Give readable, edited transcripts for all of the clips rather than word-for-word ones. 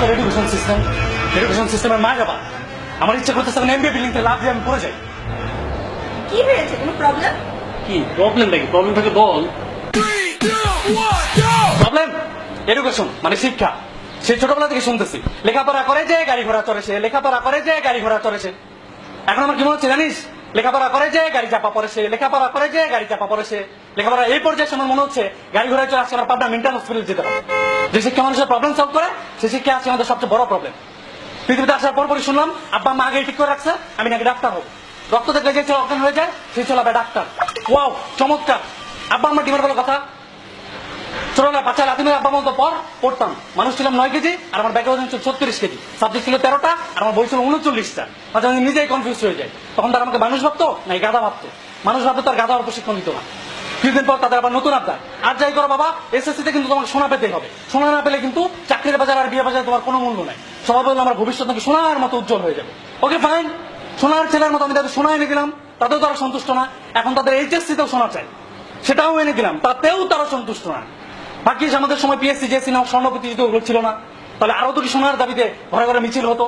তোর এডুকেশন সিস্টেমের মায় যাবা। আমার ইচ্ছা করতেছে এমবিএ বিল্ডিং থেকে লাভ দিয়ে আমি পড়ে যাই। কি হয়েছে, কোনো প্রবলেম? কি প্রবলেম নাকি? প্রবলেম থাকে বল। প্রবলেম এডুকেশন মানে শিক্ষা। সে ছোটবেলা থেকে শুনতেছি লেখাপড়া করে যে গাড়ি ঘোড়া চড়েছে, লেখাপড়া করে যে গাড়ি ঘোড়া চড়েছে। এখন আমার কি মনে হচ্ছে জানিস, লেখাপড়া করে যে গাড়ি চাপা পড়েছে, লেখাপড়া করে যে গাড়ি চাপা পড়েছে। লেখাপড়া এই পর্যায়ে আমার মনে হচ্ছে গাড়ি ঘোড়ায় চলে আসছে আমার পাবনা মেন্টাল হসপিটাল যেতে হবে। যে শিক্ষা মানুষের প্রবলেম সলভ করে সে শিক্ষা আছে আমাদের সবচেয়ে বড় প্রবলেম। পৃথিবীতে আসার পরপরই শুনলাম আব্বা মা আগে ঠিক করে রাখছে আমি নাকি ডাক্তার হবো। রক্ত দেখলে যে ছেলে অজ্ঞান হয়ে যায় সেই ছেলে হবে ডাক্তার। ওয়াও চমৎকার। আব্বা আমার ডিমের বলো কথা। ছোটবেলা বাচ্চা লাথি মেরে আব্বা মতো পড়তাম। মানুষ ছিলাম 9 কেজি আর আমার ব্যাগ ওজন ছিল 36 কেজি। সাবজেক্ট ছিল 13টা আর আমার বই ছিল 39টা। মাঝে মাঝে নিজেই কনফিউজ হয়ে যায়। তখন তারা আমাকে মানুষ ভাবতো নাই গাধা ভাবতো। মানুষ ভাবতো তার গাধা প্রশিক্ষণ দিত না। কিছুদিন পর তাদের আবার নতুন আবদার, আর যাই করো বাবা এসএসসিতে কিন্তু তোমাকে সোনা পেতেই হবে। সোনা না পেলে কিন্তু চাকরির বাজার আর বিয়ে বাজারে তোমার কোনো মূল্য নাই। সবাই বললো আমার ভবিষ্যৎ নাকি সোনার মতো উজ্জ্বল হয়ে যাবে। ওকে ফাইন, সোনার ছেলের মতো আমি তাদের সোনা এনে দিলাম, তাতেও তারা সন্তুষ্ট না। এখন তাদের এইচএসসিতেও সোনা চাই, সেটাও এনে দিলাম, তাতেও তারা সন্তুষ্ট না। বাকি আমাদের সময় পিএসসি জেসি নাও স্বর্ণ প্রতিযোগিতা ওগুলো ছিল না, তাহলে আরো দুটি সোনার দাবিতে ঘরে ঘরে মিছিল হতো।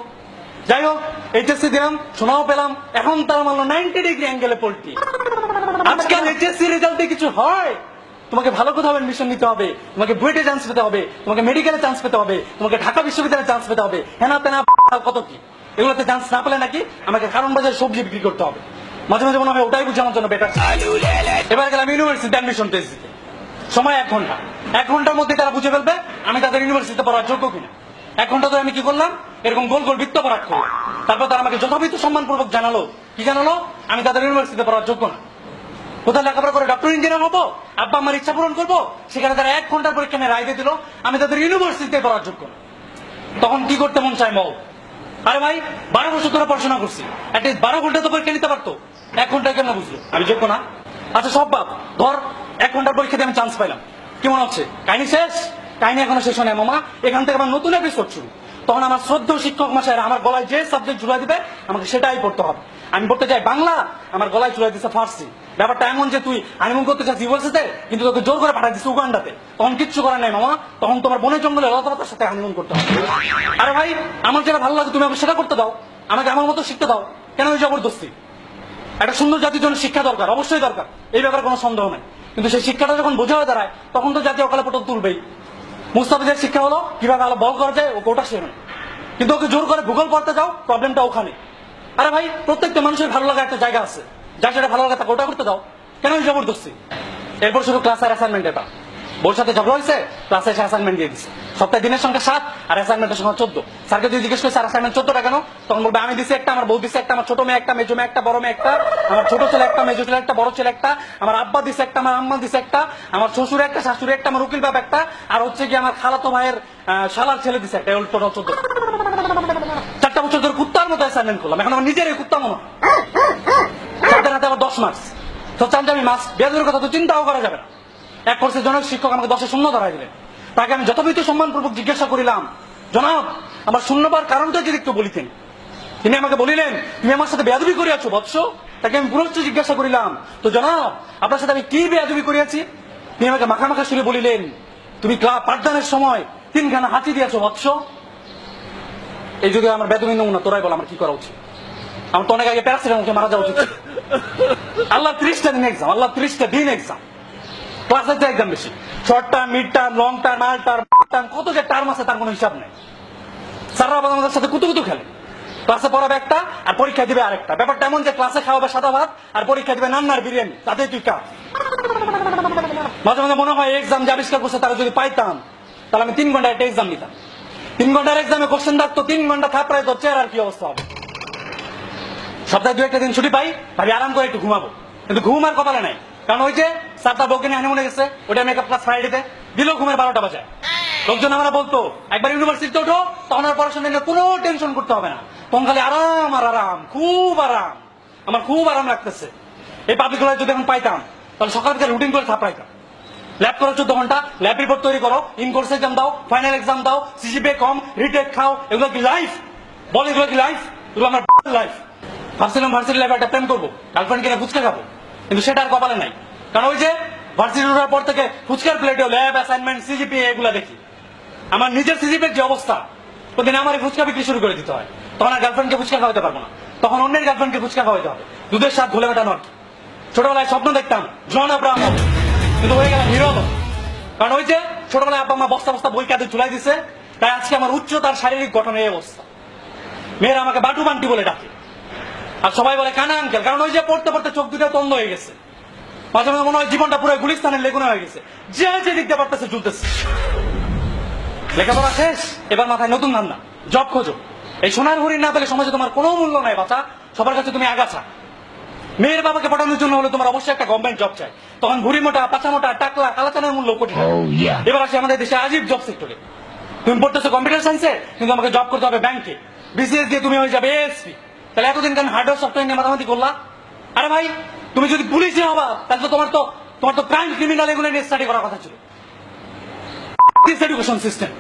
যাই হোক এইচএসসি দিলাম, সোনাও পেলাম, এখন তারা মানলো 90 ডিগ্রি অ্যাঙ্গেলে পোল্ট্রি। আজকাল এইচএসসি রেজাল্টে কিছু হয়, তোমাকে ভালো কোথাও এডমিশন নিতে হবে, তোমাকে বুয়েটে চান্স পেতে হবে, তোমাকে মেডিকেলে চান্স পেতে হবে, তোমাকে ঢাকা বিশ্ববিদ্যালয়ে চান্স পেতে হবে, হেনা তেনা কত কি। এগুলোতে চান্স না পেলে নাকি আমাকে কারণ বাজারে সবজি বিক্রি করতে হবে। মাঝে মাঝে মনে হয় ওটাই বুঝে আমার জন্য বেটার। এবার গেলাম ইউনিভার্সিটি অ্যাডমিশন টেস্ট দিতে, সময় 1 ঘন্টা। 1 ঘন্টার মধ্যে তারা বুঝে ফেলবে আমি তাদের ইউনিভার্সিটিতে পড়ার যোগ্য কিনা। 1 ঘন্টা ধরে আমি কি করলাম, এরকম গোল গোল বৃত্ত পরাগ করলাম। তারপর তারা আমাকে যথাবিধ সম্মানপূর্বক জানালো, কি জানালো, আমি তাদের ইউনিভার্সিটিতে পড়ার যোগ্য না। কোথায় লেখাপড়া করে ডক্টর ইঞ্জিনিয়ার হবো, আব্বা আমার ইচ্ছা পূরণ করবো, সেখানে তারা 1 ঘন্টার পরীক্ষা নিয়ে রায় দিয়ে দিল আমি তাদের ইউনিভার্সিটিতে পড়ার যোগ্য না। তখন কি করতে মন চায় মও? আরে ভাই 12 বছর ধরে পড়াশোনা করছি, অ্যাটলিস্ট 12 ঘন্টা তো পরীক্ষা নিতে পারতো। 1 ঘন্টায় কেন বুঝলো আমি যোগ্য না? আচ্ছা সব বাপ, ধর 1 ঘন্টার পরীক্ষা দিয়ে আমি চান্স পাইলাম, কি মনে হচ্ছে কাহিনী শেষ? কাহিনী এখনো শেষ হয় না মামা, এখান থেকে আমার নতুন এপিসোড শুরু। তখন আমার শ্রদ্ধেয় শিক্ষক মশাইরা আমার গলায় যে সাবজেক্ট ঝুলাই দিবে আমাকে সেটাই পড়তে হবে। আমি পড়তে চাই বাংলা, আমার গলায় ঝুলাই দিচ্ছে ফার্সি। ব্যাপারটা এমন যে তুই হানিমুন করতে চাস ইউনিভার্সিটিতে, কিন্তু তোকে জোর করে পাঠাই দিচ্ছে উগান্ডাতে। তখন কিচ্ছু করার নাই মামা, তখন তোমার বনের জঙ্গলে লতাপাতার সাথে হানিমুন করতে হবে। আরে ভাই আমার যেটা ভালো লাগে তুমি আমাকে সেটা করতে দাও, আমাকে আমার মতো শিখতে দাও, কেন ওই জবরদস্তি? একটা সুন্দর জাতির জন্য শিক্ষা দরকার, অবশ্যই দরকার, এই ব্যাপারে কোনো সন্দেহ নাই। কিন্তু সেই শিক্ষাটা যখন বোঝা হয়ে দাঁড়ায় তখন তো জাতীয় অকালে পটল তুলবেই। মুস্তাফিজের শিক্ষা হলো কিভাবে আলো বল করা যায়, ওটা শেখে, কিন্তু ওকে জোর করে ভূগোল পড়তে যাও, প্রবলেমটা ওখানে। আরে ভাই প্রত্যেকটা মানুষের ভালো লাগা একটা জায়গা আছে, যার সেটা ভালো লাগা তাকে ওটা করতে দাও, কেন ওই জবরদস্তি? এরপর শুধু ক্লাসের অ্যাসাইনমেন্ট, এটা বোর সাথে ঝগড়া হয়েছে, ক্লাসে এসে অ্যাসাইনমেন্ট দিয়ে দিচ্ছে। সপ্তাহে দিনের সংখ্যা 7 আর অ্যাসাইনমেন্টের সংখ্যা 14। স্যারকে যদি জিজ্ঞেস করি স্যার অ্যাসাইনমেন্ট 14টা কেন, তখন বলবে আমি দিছি একটা, আমার বউ দিছে একটা, আমার ছোট মেয়ে একটা, মেজো মেয়ে একটা, বড় মেয়ে একটা, আমার ছোট ছেলে একটা, মেজো ছেলে একটা, বড় ছেলে একটা, আমার আব্বা দিছে একটা, আমার আম্মা দিছে একটা, আমার শ্বশুর একটা, শাশুড়ি একটা, আমার উকিল বাপ একটা, আর হচ্ছে কি আমার খালাতো ভাইয়ের শালার ছেলে দিছে একটা। টোটাল 14। 4টা বছর ধরে কুত্তার মতো অ্যাসাইনমেন্ট করলাম, এখন আমার নিজের এই কুত্তা মনে হয়। তাদের হাতে আবার 10 মার্কস, তো চান আমি মার্কস বেয়াদের কথা তো চিন্তাও করা যাবে না। এক কোর্সের জনক শিক্ষক আমাকে 10-এ 0 ধরাই দিলেন। তাকে আমি যথাবিধ সম্মানপূর্বক জিজ্ঞাসা করিলাম, জনাব আমার 0 পাওয়ার কারণটা যদি একটু বলিতেন। তিনি আমাকে বলিলেন তুমি আমার সাথে বেয়াদবি করিয়াছো বৎস। তাকে আমি পুরস্ত জিজ্ঞাসা করিলাম, তো জনাব আপনার সাথে আমি কি বেয়াদবি করিয়াছি? তিনি আমাকে মাখা মাখা সুরে বলিলেন, তুমি পাঠদানের সময় 3খানা হাতি দিয়েছো বৎস। এই যুগে আমার বেদবি নমুনা, তোরাই বল আমার কি করা উচিত? আমার তো অনেক আগে প্যারাসিটামল মুখে মারা যাওয়া উচিত। আল্লাহ 30টা দিন এক্সাম, আল্লাহ 30টা দিন এক্সাম, ক্লাসের চেয়ে একদম বেশি। Short term, mid term, long term, all term, কত যে টার্ম আছে তার কোনো হিসাব নেই। স্যাররা আমাদের সাথে কুতুকুতু খেলে, ক্লাসে পড়াবে একটা আর পরীক্ষা দিবে আরেকটা। ব্যাপারটা এমন যে ক্লাসে খাওয়াবে সাদা ভাত আর পরীক্ষা দিবে নান্নার বিরিয়ানি, তাতে তুই কাজ। মাঝে মাঝে মনে হয় এক্সাম যে আবিষ্কার করছে তারা যদি পাইতাম তাহলে আমি 3 ঘন্টা একটা এক্সাম দিতাম। 3 ঘন্টার এক্সামে কোশ্চেন থাকতো, 3 ঘন্টা থাপড়ায় তোর চেহারা আর কি অবস্থা হবে। সপ্তাহে 2-1 দিন ছুটি পাই, ভাবি আরাম করে একটু ঘুমাবো, কিন্তু ঘুম আর কপালে নাই। কারণ ওই যে স্যারটা বউকে নিয়ে হানিমুনে গেছে, ওটা মেকআপ ক্লাস ফ্রাইডেতে দিল, ঘুমের 12টা বাজে। লোকজন আমরা বলতো একবার ইউনিভার্সিটিতে ওঠো, তখন আর পড়াশোনা নিয়ে কোনো টেনশন করতে হবে না, তখন খালি আরাম আর আরাম, খুব আরাম। আমার খুব আরাম লাগতেছে। এই পাবলিক কলেজ যদি এখন পাইতাম তাহলে সকাল থেকে রুটিন করে থাপড়াইতাম। ল্যাব করো 14 ঘন্টা, ল্যাব রিপোর্ট তৈরি করো, ইন কোর্স এক্সাম দাও, ফাইনাল এক্সাম দাও, সিজিপিএ কম, রিটেক খাও, এগুলো কি লাইফ? বল এগুলো কি লাইফ? এগুলো আমার লাইফ। ভাবছিলাম ভার্সিটি লাইফে একটা প্রেম করবো, গার্লফ্রেন্ড কিনে ফুচকা খাবো, কিন্তু সেটা আর কপালে নাই। কারণ ওই যে ভার্সিটি উঠার পর থেকে ফুচকার প্লেটেও ল্যাব, অ্যাসাইনমেন্ট, সিজিপিএ এগুলো দেখি। আমার নিজের সিজিপিএর যে অবস্থা, ওদিন আমার ফুচকা বিক্রি শুরু করে দিতে হয়, তখন আর গার্লফ্রেন্ডকে ফুচকা খাওয়াতে পারবো না, তখন অন্যের গার্লফ্রেন্ডকে ফুচকা খাওয়াতে হবে, দুধের স্বাদ ঘুলে মেটানো আর কি। ছোটবেলায় স্বপ্ন দেখতাম জন আব্রাহাম হবে, কিন্তু হয়ে গেলাম হিরো হবে। কারণ ওই যে ছোটবেলায় আব্বা মা বস্তা বস্তা বই কাঁধে ঝুলাই দিছে, তাই আজকে আমার উচ্চতার শারীরিক গঠনের এই অবস্থা। মেয়েরা আমাকে বাটু বান্টি বলে ডাকে, আর সবাই বলে কানা আঙ্কেল, কারণ ওই যে পড়তে পড়তে চোখ দুটো তন্দ হয়ে গেছে, মাঝে মাঝে মনে হয় জীবনটা পুরো গুলিস্তানের লেগুনা হয়ে গেছে, যে যে দিকতে পারতেছে ঝুলতেছে। লেখাপড়া শেষ, এবার মাথায় নতুন ধান্দা, জব খোঁজো। এই সোনার হরিণ না পেলে সমাজে তোমার কোনো মূল্য নাই বাচ্চা, সবার কাছে তুমি আগাছা। মেয়ের বাবাকে পাঠানোর জন্য হলে তোমার অবশ্যই একটা গভর্নমেন্ট জব চাই, তখন ভুড়ি মোটা পাচা মোটা টাকলা কালাচানের মূল্য কোটি টাকা। এবার আসে আমাদের দেশে আজীব জব সেক্টরে, তুমি পড়তেছো কম্পিউটার সায়েন্সে, কিন্তু আমাকে জব করতে হবে ব্যাংকে, বিসিএস দিয়ে তুমি হয়ে যাবে এএসপি। তাহলে এতদিন কেন হার্ডওয়্যার সফটওয়্যার নিয়ে মাতামাতি করলা? আরে ভাই, তুমি যদি পুলিশে হবা তাহলে তো তোমার তো ক্রাইম ক্রিমিনাল এগুলো নিয়ে স্টাডি করার কথা ছিল। Education system